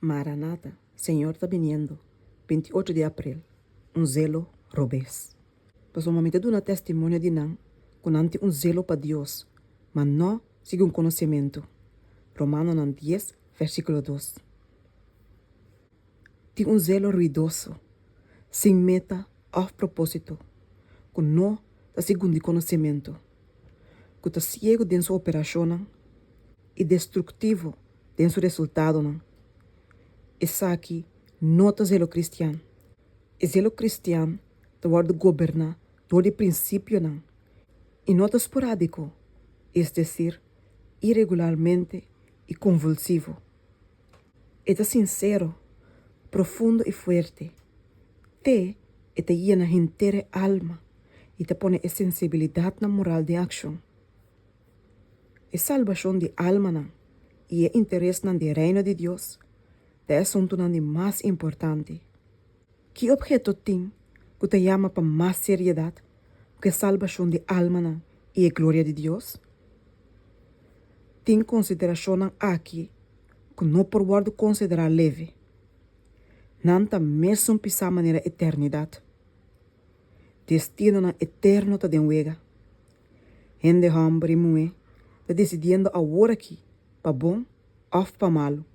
Maranata, Senhor está viniendo. 28 de abril. Um zelo robês. Pessoalmente, dou um testemunho de não, com ante um zelo para Deus, mas não segundo conhecimento. Romanos 10, versículo 2. Tem um zelo ruidoso, sem meta ou propósito, com não da segundo conhecimento, que está cego dentro sua operação e destrutivo dentro do resultado. Essa aqui não é zelo cristiano. O zelo cristiano te guarda governar todo o princípio e não é esporádico, é decir, irregularmente e convulsivo. É sincero, profundo e forte. Te llena inteira alma e te põe a sensibilidade na moral de ação. A salvação de alma e o interesse no reino de Deus é o assunto mais importante. Que objeto tem que te chama para mais seriedade que a salvação de alma e a glória de Deus? Tem consideração aqui que não pode considerar leve. Não está mesmo pensar maneira eternidade. Destino eterno está denwega. Gente homem e mulher está decidindo agora aqui para bom ou para malo.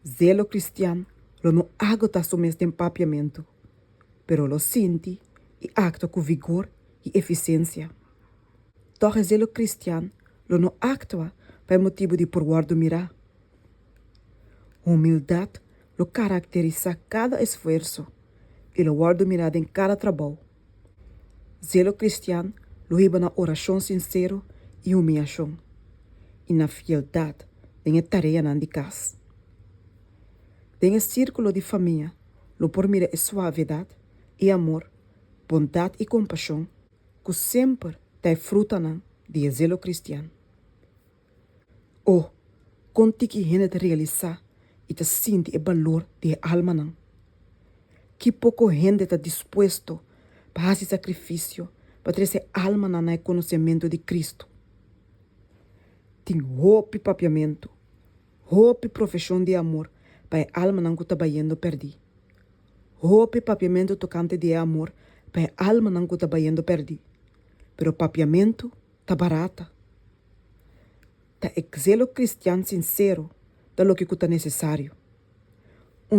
Zelo cristiano não agota somente de empapiamento, pero lo sente e acta com vigor e eficiência. Toch zelo cristiano não actua para motivo de porguardo mirar. Humildade lo caracteriza cada esforço e lo guardo mirado em cada trabalho. Zelo cristiano lo iba na oração sincero e humilhação e na fieldade em a tarefa de casa. Em círculo de família, lo por mira a suavidade e amor, bondade e compaixão, que sempre dá fruta de zelo cristiano. Conti que gente te realizar e te sente o valor de alma. Que pouco gente está disposto para fazer sacrifício para trazer alma no conhecimento de Cristo. Tem roupa e papiamento, roupa e profissão de amor para a alma não está indo perder. Roupa e papiamento tocante de amor para a alma não está indo perder. Pero papiamento está barata. Tá zelo cristiano sincero da lo que está necessário.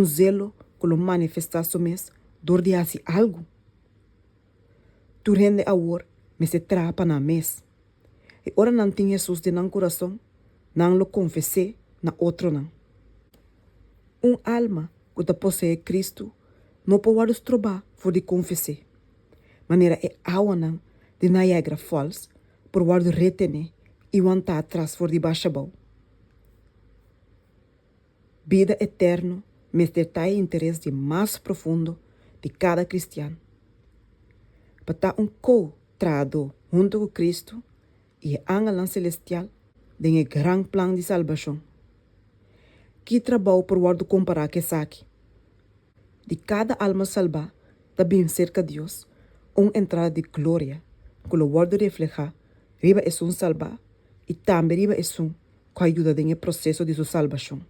Zelo que lo manifesta somente dor de fazer algo. Tu rende agora, me se trapa na mes. E ora não tem Jesus de não coração, não lo confessei na outro não. Alma que te possui Cristo não pode trobar for de confessar. Maneira é awa não de Niagara Falls por guardo retener e aguentar atrás for de baixa bau. Vida eterna, mas detalhe interesse mais profundo de cada cristiano. Para estar co-trado junto com Cristo e a angelão celestial de grande plano de salvação. Que trabalho por guardo comparar que saque. De cada alma salva, também cerca de Deus, entrada de glória, que o guardo refleja, riba é salva e também riba é que ajuda no processo de sua salvação.